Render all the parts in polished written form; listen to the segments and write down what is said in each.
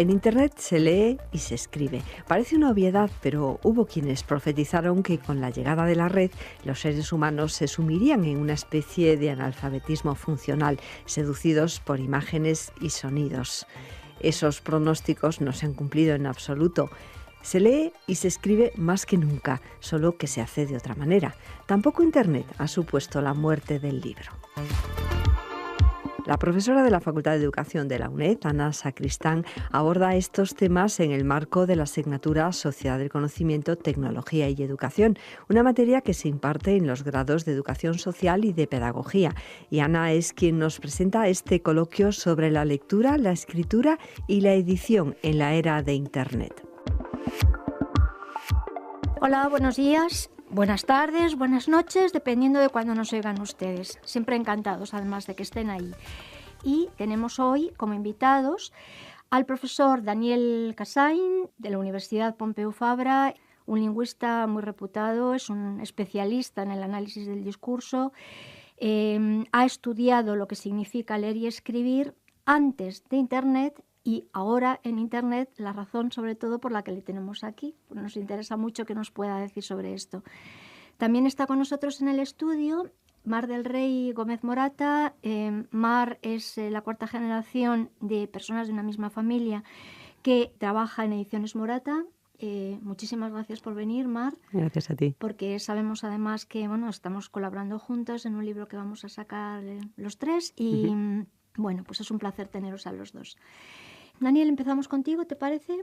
En Internet se lee y se escribe. Parece una obviedad, pero hubo quienes profetizaron que con la llegada de la red los seres humanos se sumirían en una especie de analfabetismo funcional, seducidos por imágenes y sonidos. Esos pronósticos no se han cumplido en absoluto. Se lee y se escribe más que nunca, solo que se hace de otra manera. Tampoco Internet ha supuesto la muerte del libro. La profesora de la Facultad de Educación de la UNED, Ana Sacristán, aborda estos temas en el marco de la asignatura Sociedad del Conocimiento, Tecnología y Educación, una materia que se imparte en los grados de Educación Social y de Pedagogía. Y Ana es quien nos presenta este coloquio sobre la lectura, la escritura y la edición en la era de Internet. Hola, buenos días, buenas tardes, buenas noches, dependiendo de cuándo nos oigan ustedes. Siempre encantados, además de que estén ahí. Y tenemos hoy como invitados al profesor Daniel Cassain, de la Universidad Pompeu Fabra, un lingüista muy reputado, es un especialista en el análisis del discurso, ha estudiado lo que significa leer y escribir antes de Internet y ahora en Internet, la razón sobre todo por la que le tenemos aquí. Nos interesa mucho que nos pueda decir sobre esto. También está con nosotros en el estudio Mar del Rey Gómez Morata. Mar es la cuarta generación de personas de una misma familia que trabaja en Ediciones Morata. Muchísimas gracias por venir, Mar. Gracias a ti. Porque sabemos además que estamos colaborando juntos en un libro que vamos a sacar los tres y pues es un placer teneros a los dos. Daniel, empezamos contigo, ¿te parece?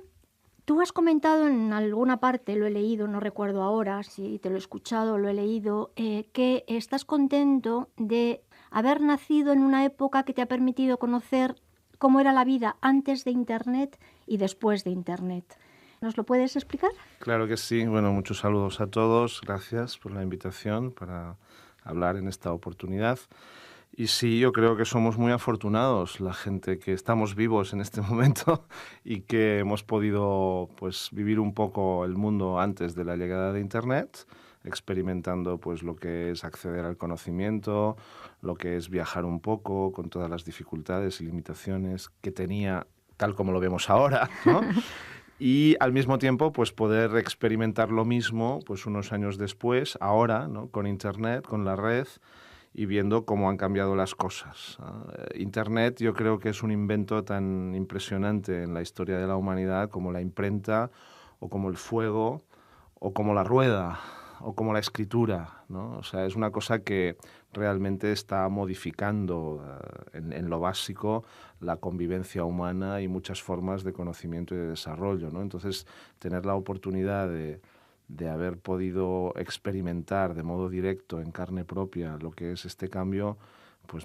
Tú has comentado en alguna parte, lo he leído, no recuerdo ahora si te lo he escuchado o lo he leído, que estás contento de haber nacido en una época que te ha permitido conocer cómo era la vida antes de Internet y después de Internet. ¿Nos lo puedes explicar? Claro que sí. Bueno, muchos saludos a todos. Gracias por la invitación para hablar en esta oportunidad. Y sí, yo creo que somos muy afortunados la gente que estamos vivos en este momento y que hemos podido vivir un poco el mundo antes de la llegada de Internet, experimentando lo que es acceder al conocimiento, lo que es viajar un poco con todas las dificultades y limitaciones que tenía tal como lo vemos ahora, ¿no? Y al mismo tiempo poder experimentar lo mismo unos años después, ahora, ¿no? Con Internet, con la red, y viendo cómo han cambiado las cosas. Internet yo creo que es un invento tan impresionante en la historia de la humanidad como la imprenta, o como el fuego, o como la rueda, o como la escritura, ¿no? O sea, es una cosa que realmente está modificando en lo básico la convivencia humana y muchas formas de conocimiento y de desarrollo, ¿no? Entonces, tener la oportunidad de haber podido experimentar de modo directo, en carne propia, lo que es este cambio,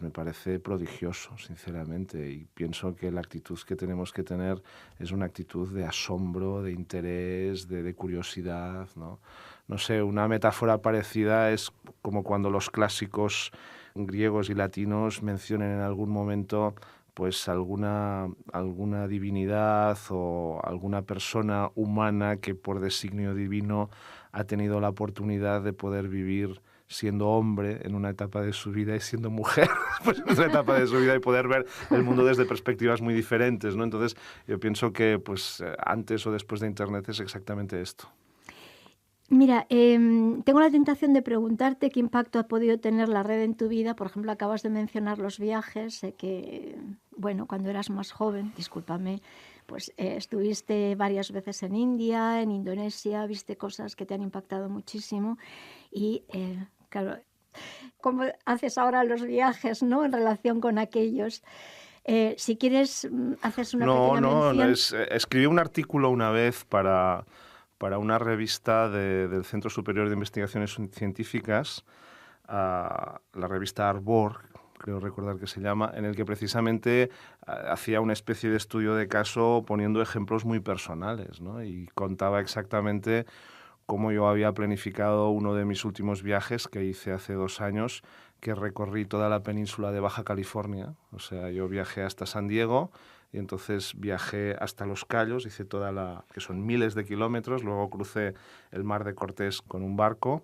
me parece prodigioso, sinceramente, y pienso que la actitud que tenemos que tener es una actitud de asombro, de interés, de curiosidad, ¿no? No sé, una metáfora parecida es como cuando los clásicos griegos y latinos mencionan en algún momento alguna divinidad o alguna persona humana que por designio divino ha tenido la oportunidad de poder vivir siendo hombre en una etapa de su vida y siendo mujer en otra etapa de su vida y poder ver el mundo desde perspectivas muy diferentes, ¿no? Entonces yo pienso que antes o después de Internet es exactamente esto. Mira, tengo la tentación de preguntarte qué impacto ha podido tener la red en tu vida. Por ejemplo, acabas de mencionar los viajes. Sé que, cuando eras más joven, discúlpame, estuviste varias veces en India, en Indonesia, viste cosas que te han impactado muchísimo. Y, claro, ¿cómo haces ahora los viajes, ¿no?, en relación con aquellos? Si quieres, haces una pequeña mención. Escribí un artículo una vez para una revista del Centro Superior de Investigaciones Científicas, la revista Arbor, creo recordar que se llama, en el que precisamente hacía una especie de estudio de caso poniendo ejemplos muy personales, ¿no? Y contaba exactamente cómo yo había planificado uno de mis últimos viajes que hice hace 2 años, que recorrí toda la península de Baja California. O sea, yo viajé hasta San Diego y entonces viajé hasta Los Cayos, hice que son miles de kilómetros, luego crucé el Mar de Cortés con un barco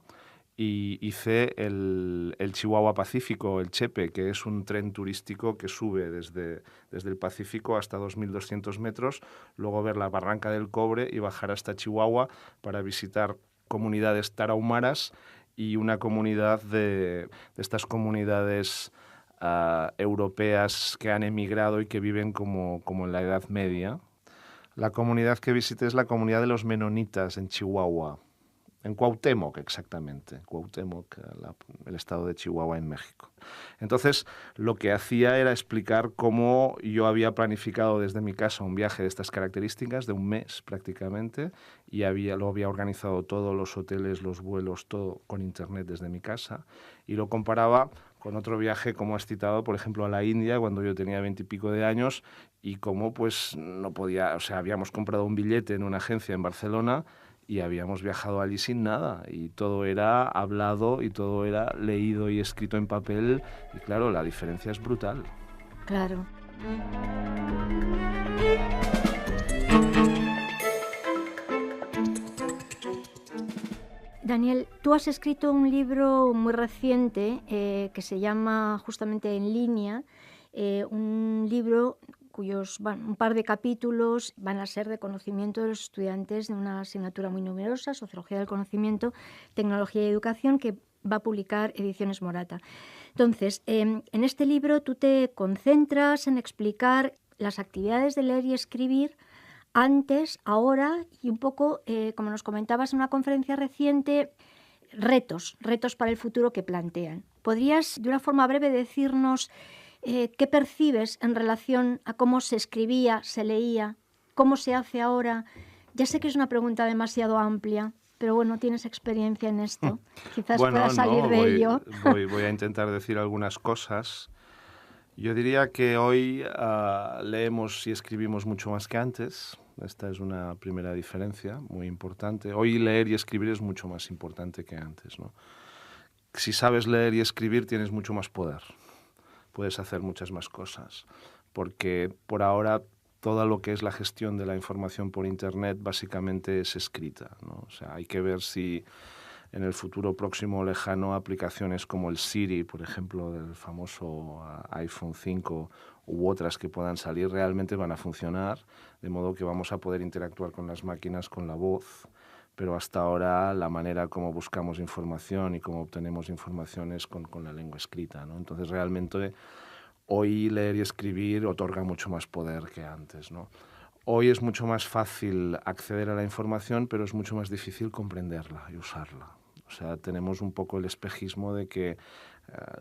y hice el Chihuahua Pacífico, el Chepe, que es un tren turístico que sube desde el Pacífico hasta 2.200 metros, luego ver la Barranca del Cobre y bajar hasta Chihuahua para visitar comunidades tarahumaras y una comunidad de estas comunidades europeas que han emigrado y que viven como en la Edad Media. La comunidad que visité es la comunidad de los menonitas en Chihuahua. En Cuauhtémoc, exactamente. Cuauhtémoc, el estado de Chihuahua en México. Entonces, lo que hacía era explicar cómo yo había planificado desde mi casa un viaje de estas características, de un mes prácticamente, y lo había organizado todo, los hoteles, los vuelos, todo con internet desde mi casa, y lo comparaba con otro viaje, como has citado, por ejemplo, a la India, cuando yo tenía 20 y pico de años, y cómo pues no podía, o sea, habíamos comprado un billete en una agencia en Barcelona, y habíamos viajado allí sin nada, y todo era hablado y todo era leído y escrito en papel, y claro, la diferencia es brutal. Claro. Daniel, tú has escrito un libro muy reciente que se llama justamente En línea, un libro un par de capítulos van a ser de conocimiento de los estudiantes de una asignatura muy numerosa, Sociología del Conocimiento, Tecnología y Educación, que va a publicar Ediciones Morata. Entonces, en este libro tú te concentras en explicar las actividades de leer y escribir antes, ahora y un poco, como nos comentabas en una conferencia reciente, retos para el futuro que plantean. ¿Podrías, de una forma breve, decirnos qué percibes en relación a cómo se escribía, se leía, cómo se hace ahora? Ya sé que es una pregunta demasiado amplia, pero bueno, tienes experiencia en esto. Quizás puedas salir de ello. Voy a intentar decir algunas cosas. Yo diría que hoy leemos y escribimos mucho más que antes. Esta es una primera diferencia muy importante. Hoy leer y escribir es mucho más importante que antes, ¿no? Si sabes leer y escribir, tienes mucho más poder. Puedes hacer muchas más cosas, porque por ahora todo lo que es la gestión de la información por Internet básicamente es escrita, ¿no? O sea, hay que ver si en el futuro próximo o lejano aplicaciones como el Siri, por ejemplo, del famoso iPhone 5 u otras que puedan salir realmente van a funcionar, de modo que vamos a poder interactuar con las máquinas con la voz, pero hasta ahora la manera como buscamos información y cómo obtenemos información es con la lengua escrita, ¿no? Entonces realmente hoy leer y escribir otorga mucho más poder que antes, ¿no? Hoy es mucho más fácil acceder a la información, pero es mucho más difícil comprenderla y usarla. O sea, tenemos un poco el espejismo de que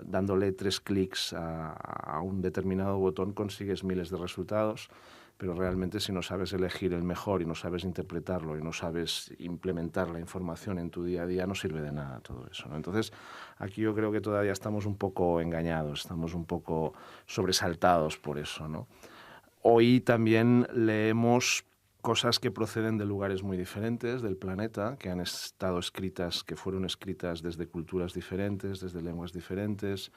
dándole 3 clics a un determinado botón consigues miles de resultados, pero realmente si no sabes elegir el mejor y no sabes interpretarlo y no sabes implementar la información en tu día a día, no sirve de nada todo eso, ¿no? Entonces, aquí yo creo que todavía estamos un poco engañados, estamos un poco sobresaltados por eso, ¿no? Hoy también leemos cosas que proceden de lugares muy diferentes del planeta, que han estado escritas, que fueron escritas desde culturas diferentes, desde lenguas diferentes.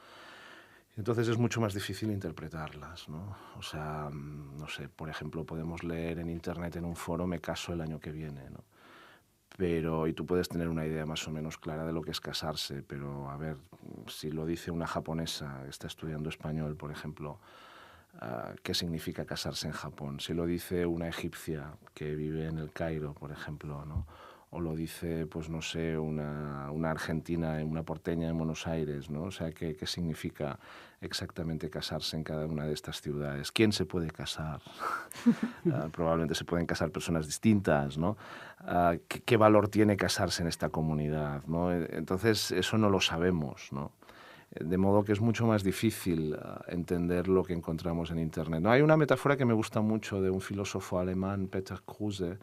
Entonces es mucho más difícil interpretarlas, ¿no? O sea, no sé, por ejemplo, podemos leer en Internet en un foro "me caso el año que viene", ¿no? Y tú puedes tener una idea más o menos clara de lo que es casarse, pero a ver, si lo dice una japonesa que está estudiando español, por ejemplo, ¿qué significa casarse en Japón? Si lo dice una egipcia que vive en el Cairo, por ejemplo, ¿no? O lo dice, pues no sé, una argentina, una porteña en Buenos Aires, ¿no? O sea, ¿qué significa exactamente casarse en cada una de estas ciudades? ¿Quién se puede casar? Probablemente se pueden casar personas distintas, ¿no? ¿Qué valor tiene casarse en esta comunidad, ¿no? Entonces, eso no lo sabemos, ¿no? De modo que es mucho más difícil entender lo que encontramos en Internet, ¿no? Hay una metáfora que me gusta mucho de un filósofo alemán, Peter Kruse,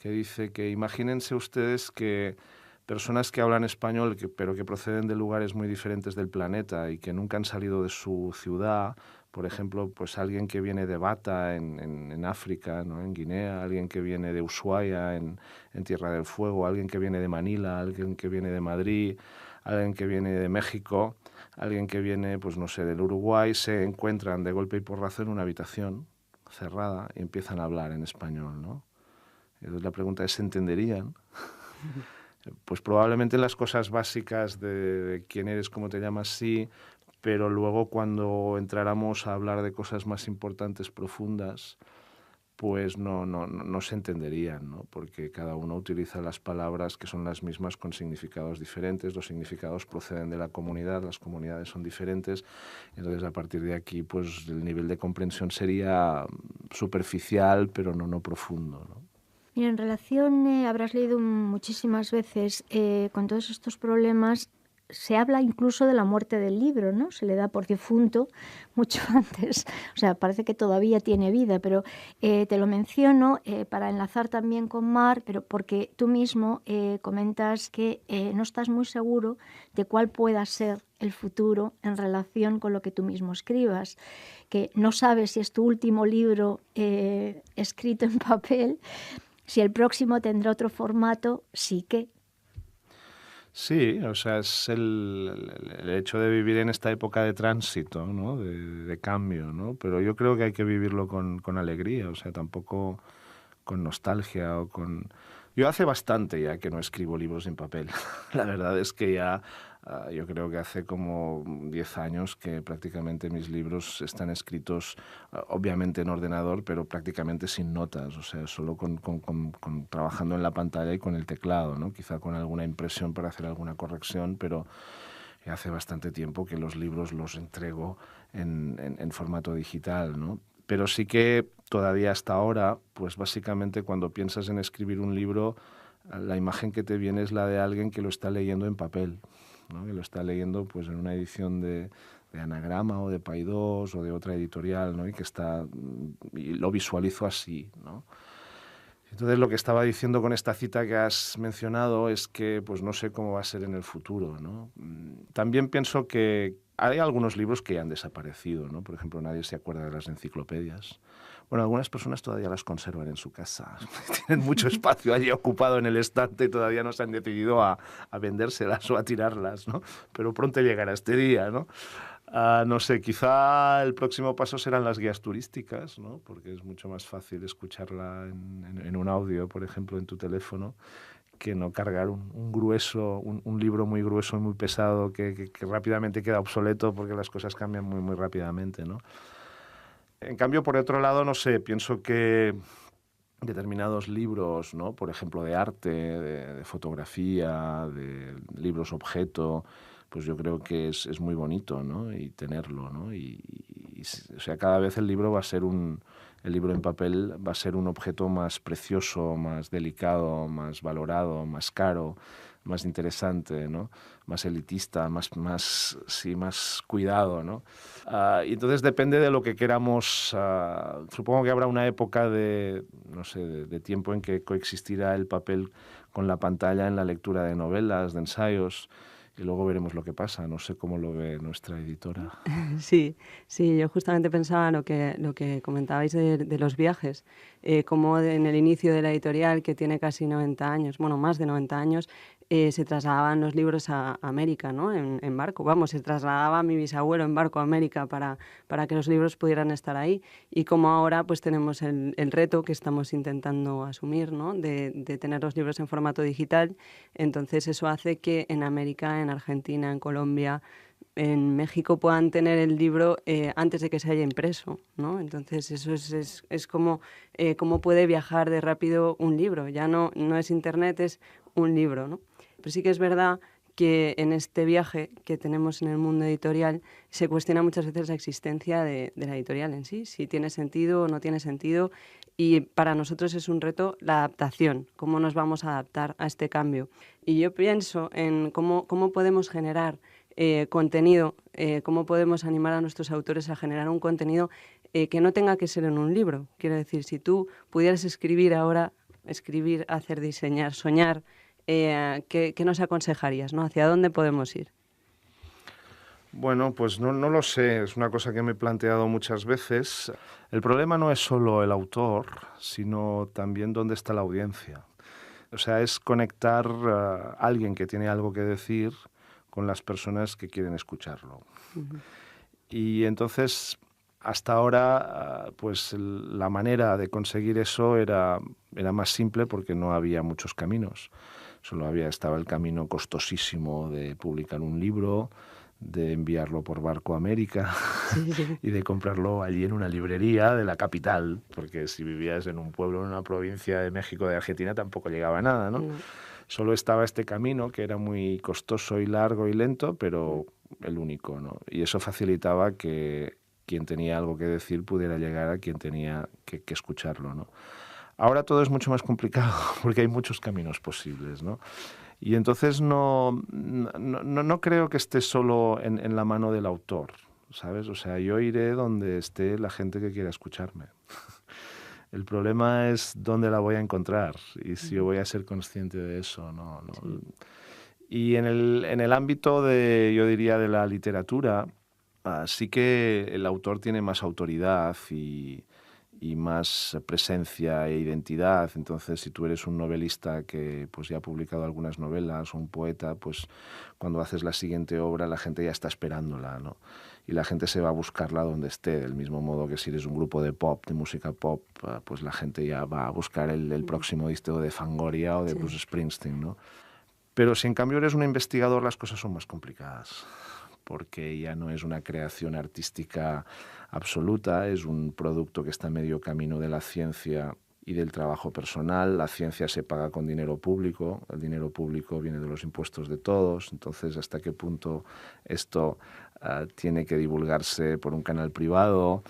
que dice que imagínense ustedes que personas que hablan español, pero que proceden de lugares muy diferentes del planeta y que nunca han salido de su ciudad, por ejemplo, pues alguien que viene de Bata en África, ¿no? En Guinea, alguien que viene de Ushuaia en Tierra del Fuego, alguien que viene de Manila, alguien que viene de Madrid, alguien que viene de México, alguien que viene, pues no sé, del Uruguay, se encuentran de golpe y porrazo en una habitación cerrada y empiezan a hablar en español, ¿no? Entonces la pregunta es, ¿se entenderían? pues probablemente en las cosas básicas de quién eres, cómo te llamas, sí, pero luego cuando entráramos a hablar de cosas más importantes, profundas, pues no se entenderían, ¿no? Porque cada uno utiliza las palabras que son las mismas con significados diferentes, los significados proceden de la comunidad, las comunidades son diferentes, entonces a partir de aquí pues el nivel de comprensión sería superficial, pero no profundo, ¿no? Mira, en relación, habrás leído muchísimas veces, con todos estos problemas, se habla incluso de la muerte del libro, ¿no? Se le da por difunto mucho antes. O sea, parece que todavía tiene vida, pero te lo menciono para enlazar también con Mar, pero porque tú mismo comentas que no estás muy seguro de cuál pueda ser el futuro en relación con lo que tú mismo escribas, que no sabes si es tu último libro escrito en papel, si el próximo tendrá otro formato, sí que. Sí, o sea, es el hecho de vivir en esta época de tránsito, ¿no? De cambio, ¿no? Pero yo creo que hay que vivirlo con alegría, o sea, tampoco con nostalgia o con... Yo hace bastante ya que no escribo libros en papel. La verdad es que ya yo creo que hace como 10 años que prácticamente mis libros están escritos, obviamente en ordenador, pero prácticamente sin notas, o sea, solo trabajando en la pantalla y con el teclado, ¿no? Quizá con alguna impresión para hacer alguna corrección, pero hace bastante tiempo que los libros los entrego en formato digital, ¿no? Pero sí que todavía hasta ahora, pues básicamente cuando piensas en escribir un libro, la imagen que te viene es la de alguien que lo está leyendo en papel, ¿no? Que lo está leyendo pues en una edición de Anagrama o de Paidós o de otra editorial, ¿no? Y lo visualizo así, ¿no? Entonces lo que estaba diciendo con esta cita que has mencionado es que pues no sé cómo va a ser en el futuro, ¿no? También pienso que hay algunos libros que ya han desaparecido, ¿no? Por ejemplo, nadie se acuerda de las enciclopedias. Bueno, algunas personas todavía las conservan en su casa. Tienen mucho espacio allí ocupado en el estante y todavía no se han decidido a vendérselas o a tirarlas, ¿no? Pero pronto llegará este día, ¿no? No sé, quizá el próximo paso serán las guías turísticas, ¿no? Porque es mucho más fácil escucharla en un audio, por ejemplo, en tu teléfono, que no cargar un libro muy grueso y muy pesado que rápidamente queda obsoleto porque las cosas cambian muy rápidamente, ¿no? En cambio, por otro lado, no sé, pienso que determinados libros, ¿no? Por ejemplo, de arte, de fotografía, de libros objeto, pues yo creo que es muy bonito, ¿no? Y tenerlo, ¿no? O sea, cada vez el libro el libro en papel va a ser un objeto más precioso, más delicado, más valorado, más caro, más interesante, ¿no? Más elitista, más cuidado, ¿no? Y entonces depende de lo que queramos. Supongo que habrá una época no sé, de tiempo en que coexistirá el papel con la pantalla en la lectura de novelas, de ensayos, y luego veremos lo que pasa. No sé cómo lo ve nuestra editora. Sí, yo justamente pensaba lo que comentabais de los viajes, como en el inicio de la editorial, que tiene casi 90 años, bueno, más de 90 años, se trasladaban los libros a América, ¿no? En barco. Vamos, se trasladaba mi bisabuelo en barco a América para que los libros pudieran estar ahí. Y como ahora pues tenemos el reto que estamos intentando asumir, ¿no? De tener los libros en formato digital. Entonces eso hace que en América, en Argentina, en Colombia, en México puedan tener el libro antes de que se haya impreso, ¿no? Entonces eso es como cómo puede viajar de rápido un libro. Ya no es internet, es un libro, ¿no? Pero sí que es verdad que en este viaje que tenemos en el mundo editorial se cuestiona muchas veces la existencia de la editorial en sí, si tiene sentido o no tiene sentido, y para nosotros es un reto la adaptación, cómo nos vamos a adaptar a este cambio. Y yo pienso en cómo podemos generar contenido, cómo podemos animar a nuestros autores a generar un contenido que no tenga que ser en un libro. Quiero decir, si tú pudieras escribir ahora, hacer diseñar, soñar, ¿qué nos aconsejarías, ¿no? ¿Hacia dónde podemos ir? Bueno, pues no lo sé, es una cosa que me he planteado muchas veces. El problema no es solo el autor, sino también dónde está la audiencia. O sea, es conectar a alguien que tiene algo que decir con las personas que quieren escucharlo. Uh-huh. Y entonces, hasta ahora, pues la manera de conseguir eso era más simple porque no había muchos caminos. Estaba el camino costosísimo de publicar un libro, de enviarlo por barco a América y de comprarlo allí en una librería de la capital, porque si vivías en un pueblo, en una provincia de México, de Argentina, tampoco llegaba nada, ¿no? Solo estaba este camino que era muy costoso y largo y lento, pero el único, ¿no? Y eso facilitaba que quien tenía algo que decir pudiera llegar a quien tenía que escucharlo, ¿no? Ahora todo es mucho más complicado porque hay muchos caminos posibles, ¿no? Y entonces no creo que esté solo en la mano del autor, ¿sabes? O sea, yo iré donde esté la gente que quiera escucharme. El problema es dónde la voy a encontrar y si yo voy a ser consciente de eso, ¿no? Sí. Y en el ámbito yo diría, de la literatura, sí que el autor tiene más autoridad y más presencia e identidad. Entonces, si tú eres un novelista que pues ya ha publicado algunas novelas, o un poeta, pues cuando haces la siguiente obra la gente ya está esperándola, ¿no? Y la gente se va a buscarla donde esté, del mismo modo que si eres un grupo de pop, de música pop, pues la gente ya va a buscar el próximo disco de Fangoria o de Bruce Springsteen, ¿no? Pero si en cambio eres un investigador, las cosas son más complicadas, porque ya no es una creación artística absoluta, es un producto que está a medio camino de la ciencia y del trabajo personal. La ciencia se paga con dinero público, el dinero público viene de los impuestos de todos, entonces hasta qué punto esto tiene que divulgarse por un canal privado.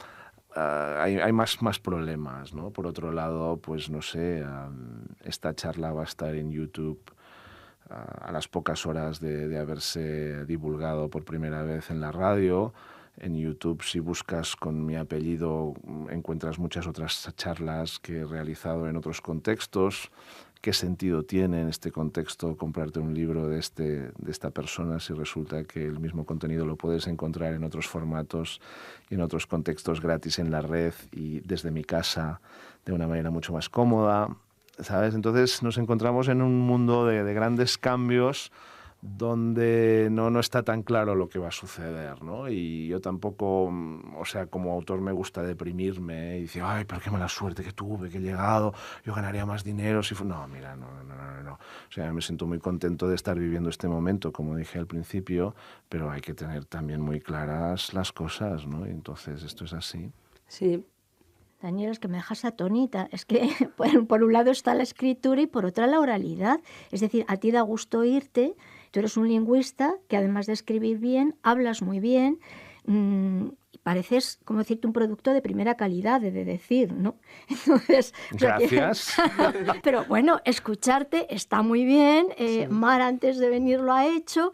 Hay más problemas, ¿no? Por otro lado, pues no sé, esta charla va a estar en YouTube a las pocas horas de haberse divulgado por primera vez en la radio. En YouTube, si buscas con mi apellido, encuentras muchas otras charlas que he realizado en otros contextos. ¿Qué sentido tiene en este contexto comprarte un libro de esta persona si resulta que el mismo contenido lo puedes encontrar en otros formatos y en otros contextos gratis en la red y desde mi casa de una manera mucho más cómoda? ¿Sabes? Entonces nos encontramos en un mundo de grandes cambios donde no está tan claro lo que va a suceder, ¿no? Y yo tampoco, o sea, como autor me gusta deprimirme y decir, ay, pero qué mala suerte que tuve, que he llegado, yo ganaría más dinero si no, mira, no. O sea, me siento muy contento de estar viviendo este momento, como dije al principio, pero hay que tener también muy claras las cosas, ¿no? Y entonces esto es así. Sí. Daniel, es que me dejas atónita. Es que por un lado está la escritura y por otra la oralidad. Es decir, a ti da gusto oírte. Tú eres un lingüista que además de escribir bien, hablas muy bien. Pareces, como decirte, un producto de primera calidad, de decir, ¿no? Entonces, gracias. Pero bueno, escucharte está muy bien. Sí. Mar antes de venir lo ha hecho.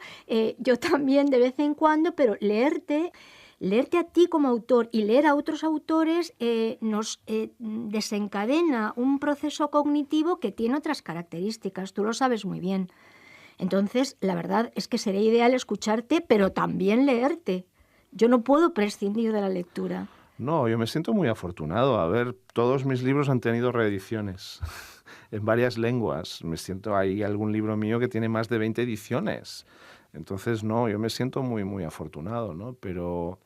Yo también de vez en cuando, pero leerte a ti como autor y leer a otros autores nos desencadena un proceso cognitivo que tiene otras características. Tú lo sabes muy bien. Entonces, la verdad es que sería ideal escucharte, pero también leerte. Yo no puedo prescindir de la lectura. No, yo me siento muy afortunado. A ver, todos mis libros han tenido reediciones en varias lenguas. Hay algún libro mío que tiene más de 20 ediciones. Entonces, no, yo me siento muy, muy afortunado, ¿no? Pero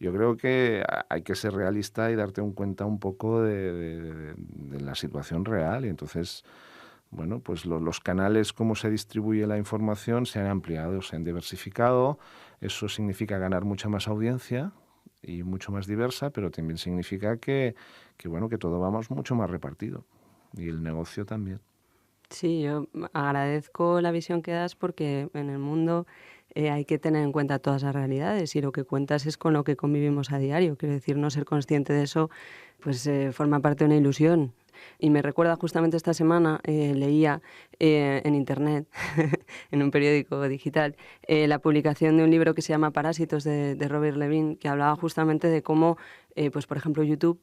yo creo que hay que ser realista y darte cuenta un poco de la situación real. Y entonces, bueno, pues los canales, cómo se distribuye la información, se han ampliado, se han diversificado. Eso significa ganar mucha más audiencia y mucho más diversa, pero también significa que todo vamos mucho más repartido. Y el negocio también. Sí, yo agradezco la visión que das porque en el mundo hay que tener en cuenta todas las realidades y lo que cuentas es con lo que convivimos a diario. Quiero decir, no ser consciente de eso pues forma parte de una ilusión. Y me recuerda justamente esta semana, leía en internet, en un periódico digital, la publicación de un libro que se llama Parásitos de Robert Levine, que hablaba justamente de cómo, pues por ejemplo, YouTube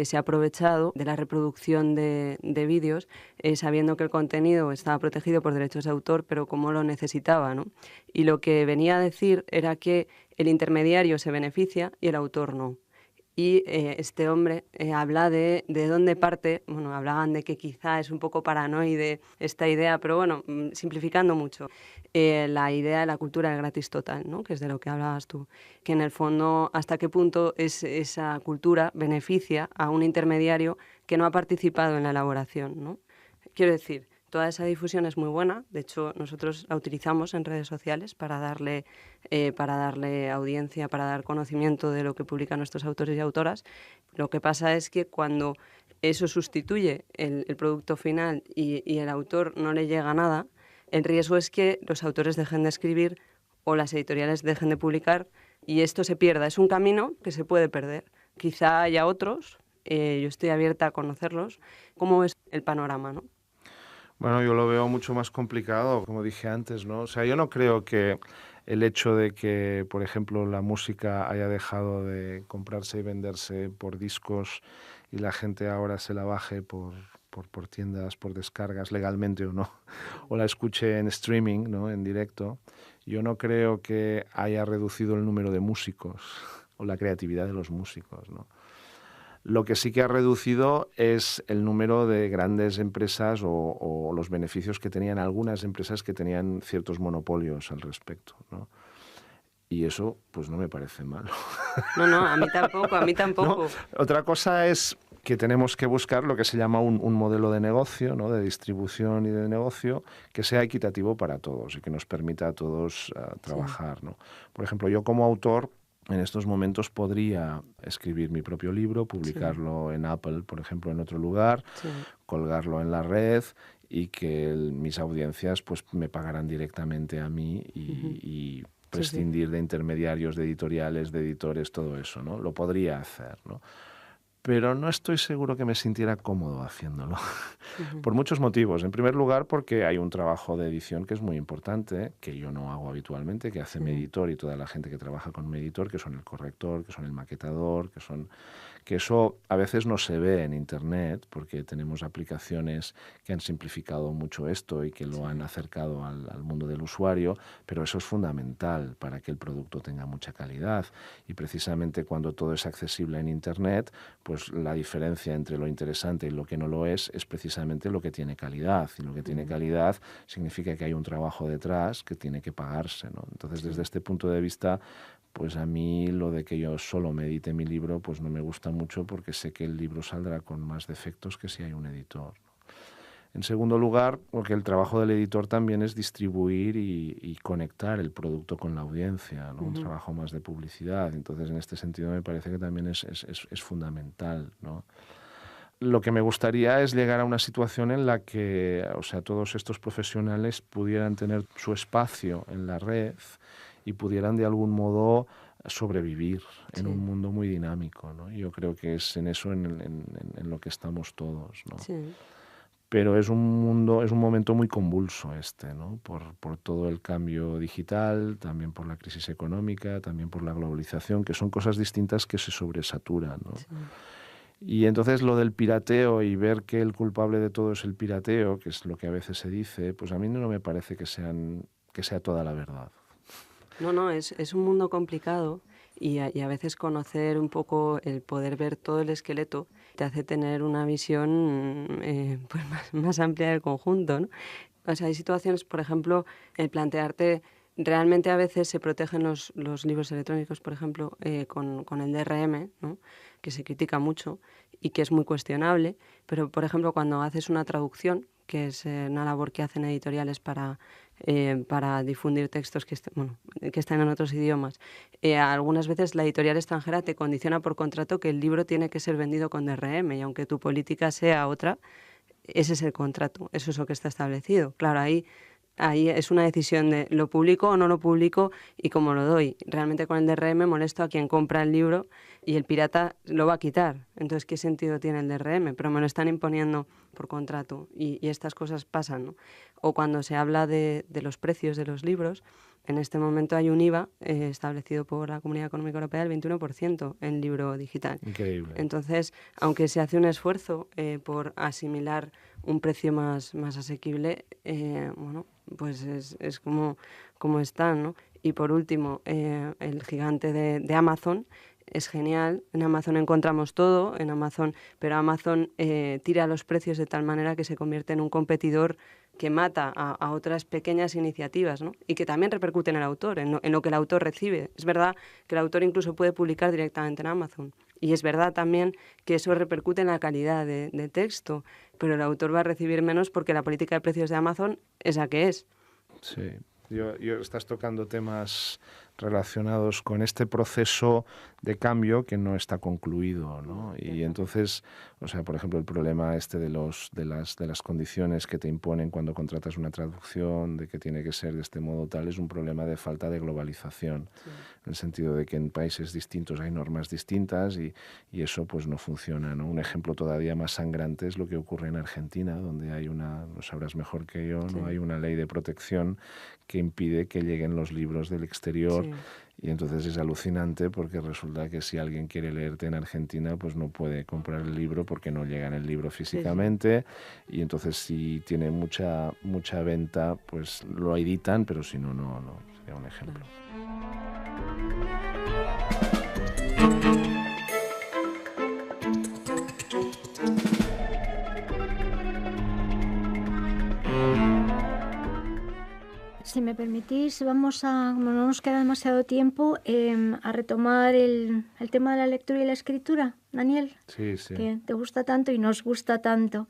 se ha aprovechado de la reproducción de vídeos, sabiendo que el contenido estaba protegido por derechos de autor, pero cómo lo necesitaba, ¿no? Y lo que venía a decir era que el intermediario se beneficia y el autor no. Y este hombre habla de dónde parte, bueno, hablaban de que quizá es un poco paranoide esta idea, pero bueno, simplificando mucho, la idea de la cultura del gratis total, ¿no? Que es de lo que hablabas tú, que en el fondo hasta qué punto esa cultura beneficia a un intermediario que no ha participado en la elaboración, ¿no? Quiero decir Toda esa difusión es muy buena, de hecho nosotros la utilizamos en redes sociales para darle audiencia, para dar conocimiento de lo que publican nuestros autores y autoras. Lo que pasa es que cuando eso sustituye el producto final y el autor no le llega nada, el riesgo es que los autores dejen de escribir o las editoriales dejen de publicar y esto se pierda. Es un camino que se puede perder. Quizá haya otros, yo estoy abierta a conocerlos. ¿Cómo es el panorama, no? Bueno, yo lo veo mucho más complicado, como dije antes, ¿no? O sea, yo no creo que el hecho de que, por ejemplo, la música haya dejado de comprarse y venderse por discos y la gente ahora se la baje por tiendas, por descargas, legalmente o no, o la escuche en streaming, ¿no? En directo, yo no creo que haya reducido el número de músicos o la creatividad de los músicos, ¿no? Lo que sí que ha reducido es el número de grandes empresas o los beneficios que tenían algunas empresas que tenían ciertos monopolios al respecto, ¿no? Y eso, pues no me parece malo. No, a mí tampoco. ¿No? Otra cosa es que tenemos que buscar lo que se llama un modelo de negocio, ¿no? De distribución y de negocio que sea equitativo para todos y que nos permita a todos trabajar, sí, ¿no? Por ejemplo, yo como autor en estos momentos podría escribir mi propio libro, publicarlo, sí, en Apple, por ejemplo, en otro lugar, sí, colgarlo en la red y que mis audiencias pues me pagaran directamente a mí y prescindir, sí, sí, de intermediarios, de editoriales, de editores, todo eso, ¿no? Lo podría hacer, ¿no? Pero no estoy seguro que me sintiera cómodo haciéndolo, por muchos motivos. En primer lugar, porque hay un trabajo de edición que es muy importante, que yo no hago habitualmente, que hace mi editor y toda la gente que trabaja con mi editor, que son el corrector, que son el maquetador, que eso a veces no se ve en Internet, porque tenemos aplicaciones que han simplificado mucho esto y que lo han acercado al mundo del usuario, pero eso es fundamental para que el producto tenga mucha calidad. Y precisamente cuando todo es accesible en Internet, pues la diferencia entre lo interesante y lo que no lo es precisamente lo que tiene calidad. Y lo que tiene calidad significa que hay un trabajo detrás que tiene que pagarse, ¿no? Entonces, desde este punto de vista, pues a mí lo de que yo solo me edite mi libro, pues no me gusta mucho porque sé que el libro saldrá con más defectos que si hay un editor, ¿no? En segundo lugar, porque el trabajo del editor también es distribuir y conectar el producto con la audiencia, ¿no? Un trabajo más de publicidad. Entonces, en este sentido, me parece que también es fundamental, ¿no? Lo que me gustaría es llegar a una situación en la que, o sea, todos estos profesionales pudieran tener su espacio en la red y pudieran de algún modo sobrevivir en un mundo muy dinámico, ¿no? Yo creo que es en eso en lo que estamos todos, ¿no? Sí. Pero es un momento muy convulso ¿no? Por todo el cambio digital, también por la crisis económica, también por la globalización, que son cosas distintas que se sobresaturan, ¿no? Sí. Y entonces lo del pirateo y ver que el culpable de todo es el pirateo, que es lo que a veces se dice, pues a mí no me parece que sea toda la verdad. No, es un mundo complicado y a veces conocer un poco, el poder ver todo el esqueleto, te hace tener una visión pues más amplia del conjunto, ¿no? O sea, hay situaciones, por ejemplo, el plantearte, realmente a veces se protegen los libros electrónicos, por ejemplo, con el DRM, ¿no? Que se critica mucho y que es muy cuestionable, pero, por ejemplo, cuando haces una traducción, que es una labor que hacen editoriales para difundir textos que están en otros idiomas. Algunas veces la editorial extranjera te condiciona por contrato que el libro tiene que ser vendido con DRM y aunque tu política sea otra, ese es el contrato, eso es lo que está establecido. Claro, ahí es una decisión de lo publico o no lo publico y cómo lo doy. Realmente con el DRM molesto a quien compra el libro y el pirata lo va a quitar. Entonces, ¿qué sentido tiene el DRM? Pero me lo están imponiendo por contrato y estas cosas pasan, ¿no? O cuando se habla de los precios de los libros, en este momento hay un IVA establecido por la Comunidad Económica Europea del 21% en libro digital. Increíble. Entonces, aunque se hace un esfuerzo por asimilar un precio más asequible, pues es como están, ¿no? Y por último, el gigante de Amazon es genial. En Amazon encontramos todo, pero Amazon tira los precios de tal manera que se convierte en un competidor que mata a otras pequeñas iniciativas, ¿no? Y que también repercute en el autor, en lo que el autor recibe. Es verdad que el autor incluso puede publicar directamente en Amazon. Y es verdad también que eso repercute en la calidad de texto, pero el autor va a recibir menos porque la política de precios de Amazon es la que es. Sí, estás tocando temas relacionados con este proceso de cambio que no está concluido, ¿no? Y entonces, o sea, por ejemplo, el problema de las condiciones que te imponen cuando contratas una traducción, de que tiene que ser de este modo tal, es un problema de falta de globalización, en el sentido de que en países distintos hay normas distintas y eso pues no funciona, ¿no? Un ejemplo todavía más sangrante es lo que ocurre en Argentina, donde hay lo sabrás mejor que yo, ¿no? Hay una ley de protección que impide que lleguen los libros del exterior. Y entonces es alucinante porque resulta que si alguien quiere leerte en Argentina, pues no puede comprar el libro porque no llega en el libro físicamente. Y entonces si tiene mucha venta, pues lo editan, pero si no, no. Sería un ejemplo. Si me permitís, vamos a, como no nos queda demasiado tiempo, a retomar el tema de la lectura y la escritura, Daniel, sí. Que te gusta tanto y nos gusta tanto.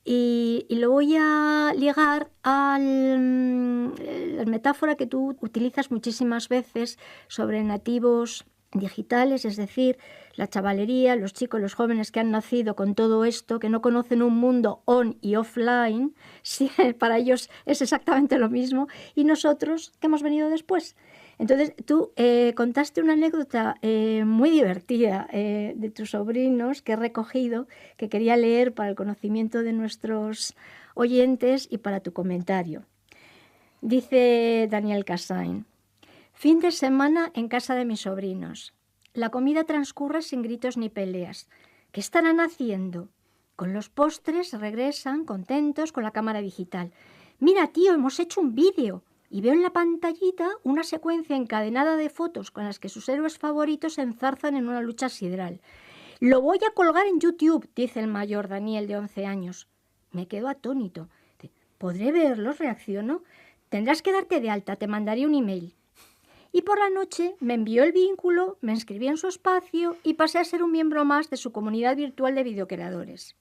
Y lo voy a ligar a la metáfora que tú utilizas muchísimas veces sobre nativos digitales, es decir, la chavalería, los chicos, los jóvenes que han nacido con todo esto, que no conocen un mundo on y offline, sí, para ellos es exactamente lo mismo, y nosotros que hemos venido después. Entonces, tú contaste una anécdota muy divertida de tus sobrinos que he recogido, que quería leer para el conocimiento de nuestros oyentes y para tu comentario. Dice Daniel Cassain: fin de semana en casa de mis sobrinos. La comida transcurre sin gritos ni peleas. ¿Qué estarán haciendo? Con los postres regresan contentos con la cámara digital. Mira, tío, hemos hecho un vídeo. Y veo en la pantallita una secuencia encadenada de fotos con las que sus héroes favoritos se enzarzan en una lucha sideral. Lo voy a colgar en YouTube, dice el mayor Daniel, de 11 años. Me quedo atónito. ¿Podré verlos? Reacciono. Tendrás que darte de alta, te mandaré un email. Y por la noche me envió el vínculo, me inscribí en su espacio y pasé a ser un miembro más de su comunidad virtual de videocreadores.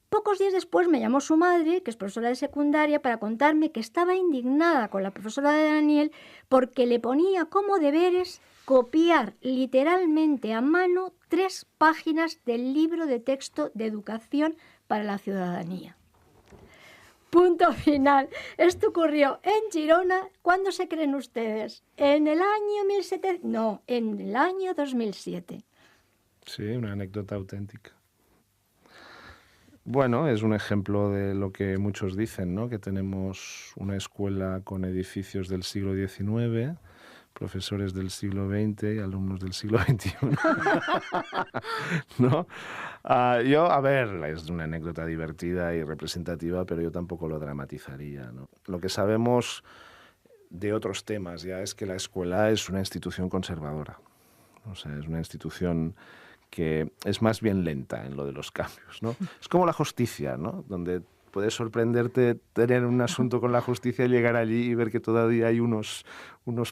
Pocos días después me llamó su madre, que es profesora de secundaria, para contarme que estaba indignada con la profesora de Daniel porque le ponía como deberes copiar literalmente a mano 3 páginas del libro de texto de educación para la ciudadanía. Punto final. Esto ocurrió en Girona. ¿Cuándo se creen ustedes? ¿En el año 1700? No, en el año 2007. Sí, una anécdota auténtica. Bueno, es un ejemplo de lo que muchos dicen, ¿no? Que tenemos una escuela con edificios del siglo XIX, profesores del siglo XX y alumnos del siglo XXI. ¿No? A ver, es una anécdota divertida y representativa, pero yo tampoco lo dramatizaría, ¿no? Lo que sabemos de otros temas ya es que la escuela es una institución conservadora. O sea, es una institución que es más bien lenta en lo de los cambios, ¿no? Es como la justicia, ¿no? Donde puedes sorprenderte tener un asunto con la justicia y llegar allí y ver que todavía hay unos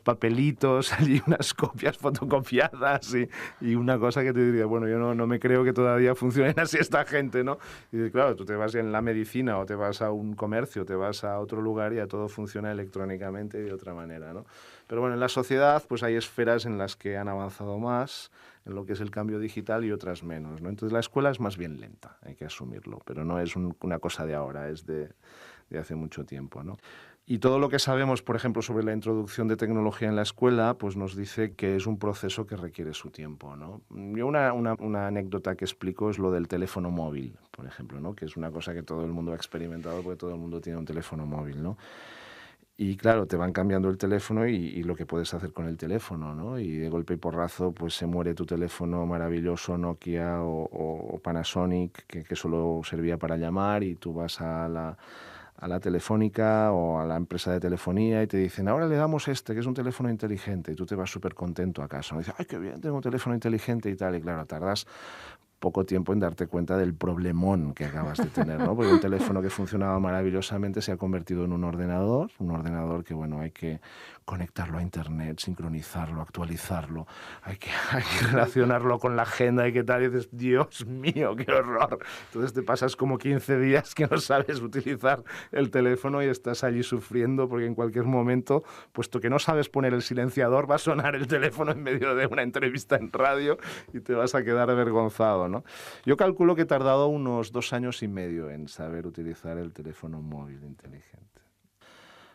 papelitos, allí unas copias fotocopiadas y una cosa que te diría, bueno, yo no me creo que todavía funcionen así esta gente, ¿no? Y claro, tú te vas en la medicina o te vas a un comercio, te vas a otro lugar y ya todo funciona electrónicamente de otra manera, ¿no? Pero bueno, en la sociedad pues hay esferas en las que han avanzado más en lo que es el cambio digital y otras menos, ¿no? Entonces la escuela es más bien lenta, hay que asumirlo, pero no es una cosa de ahora, es de hace mucho tiempo, ¿no? Y todo lo que sabemos, por ejemplo, sobre la introducción de tecnología en la escuela, pues nos dice que es un proceso que requiere su tiempo, ¿no? Yo una anécdota que explico es lo del teléfono móvil, por ejemplo, ¿no? Que es una cosa que todo el mundo ha experimentado porque todo el mundo tiene un teléfono móvil, ¿no? Y claro, te van cambiando el teléfono y lo que puedes hacer con el teléfono, ¿no? Y de golpe y porrazo pues se muere tu teléfono maravilloso Nokia o Panasonic que solo servía para llamar y tú vas a la telefónica o a la empresa de telefonía y te dicen, ahora le damos que es un teléfono inteligente, y tú te vas súper contento a casa, ¿no? Y dices, ¡ay, qué bien, tengo un teléfono inteligente y tal! Y claro, tardas poco tiempo en darte cuenta del problemón que acabas de tener, ¿no? Porque un teléfono que funcionaba maravillosamente se ha convertido en un ordenador que, bueno, hay que conectarlo a internet, sincronizarlo, actualizarlo, hay que relacionarlo con la agenda y qué tal, y dices, Dios mío, qué horror. Entonces te pasas como 15 días que no sabes utilizar el teléfono y estás allí sufriendo porque en cualquier momento, puesto que no sabes poner el silenciador, va a sonar el teléfono en medio de una entrevista en radio y te vas a quedar avergonzado, ¿no? Yo calculo que he tardado unos 2 años y medio en saber utilizar el teléfono móvil inteligente.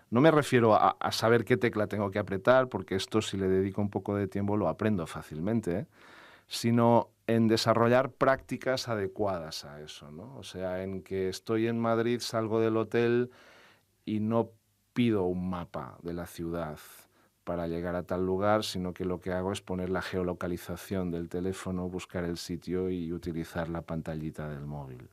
No me refiero a saber qué tecla tengo que apretar, porque esto, si le dedico un poco de tiempo, lo aprendo fácilmente, sino en desarrollar prácticas adecuadas a eso, ¿no? O sea, en que estoy en Madrid, salgo del hotel y no pido un mapa de la ciudad para llegar a tal lugar, sino que lo que hago es poner la geolocalización del teléfono, buscar el sitio y utilizar la pantallita del móvil.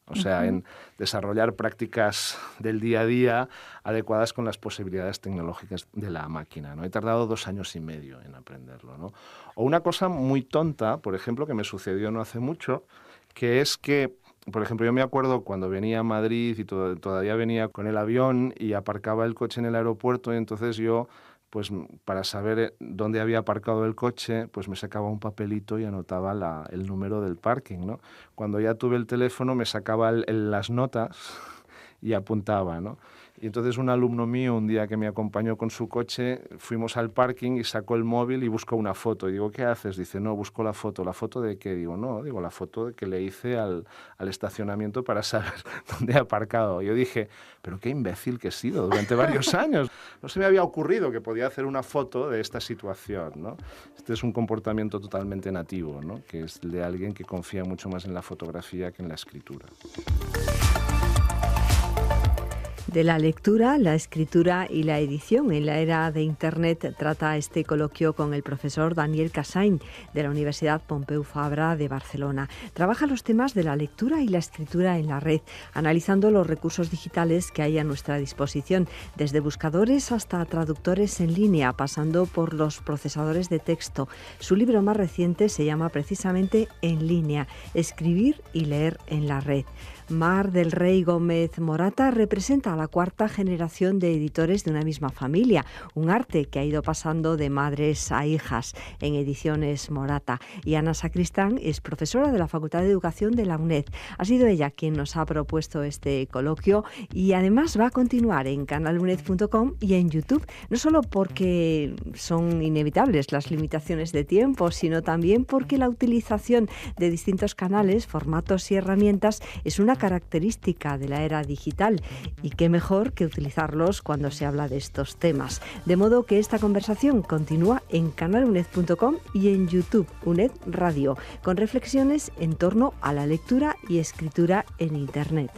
O sea, en desarrollar prácticas del día a día adecuadas con las posibilidades tecnológicas de la máquina, ¿no? He tardado 2 años y medio en aprenderlo, ¿no? O una cosa muy tonta, por ejemplo, que me sucedió no hace mucho, que es que, por ejemplo, yo me acuerdo cuando venía a Madrid y todavía venía con el avión y aparcaba el coche en el aeropuerto, y entonces yo, pues para saber dónde había aparcado el coche, pues me sacaba un papelito y anotaba el número del parking, ¿no? Cuando ya tuve el teléfono me sacaba las notas y apuntaba, ¿no? Y entonces un alumno mío, un día que me acompañó con su coche, fuimos al parking y sacó el móvil y buscó una foto. Y digo, ¿qué haces? Dice, no, busco la foto. ¿La foto de qué? Digo, no, la foto que le hice al estacionamiento para saber dónde he aparcado. Yo dije, pero qué imbécil que he sido durante varios años. No se me había ocurrido que podía hacer una foto de esta situación, ¿no? Este es un comportamiento totalmente nativo, ¿no? Que es el de alguien que confía mucho más en la fotografía que en la escritura. De la lectura, la escritura y la edición en la era de Internet trata este coloquio con el profesor Daniel Cassain de la Universidad Pompeu Fabra de Barcelona. Trabaja los temas de la lectura y la escritura en la red, analizando los recursos digitales que hay a nuestra disposición, desde buscadores hasta traductores en línea, pasando por los procesadores de texto. Su libro más reciente se llama precisamente En línea, escribir y leer en la red. Mar del Rey Gómez Morata representa a la 4ª generación de editores de una misma familia, un arte que ha ido pasando de madres a hijas en Ediciones Morata. Y Ana Sacristán es profesora de la Facultad de Educación de la UNED. Ha sido ella quien nos ha propuesto este coloquio y además va a continuar en canaluned.com y en YouTube, no solo porque son inevitables las limitaciones de tiempo, sino también porque la utilización de distintos canales, formatos y herramientas es una característica de la era digital, y qué mejor que utilizarlos cuando se habla de estos temas. De modo que esta conversación continúa en canaluned.com y en YouTube, UNED Radio, con reflexiones en torno a la lectura y escritura en Internet.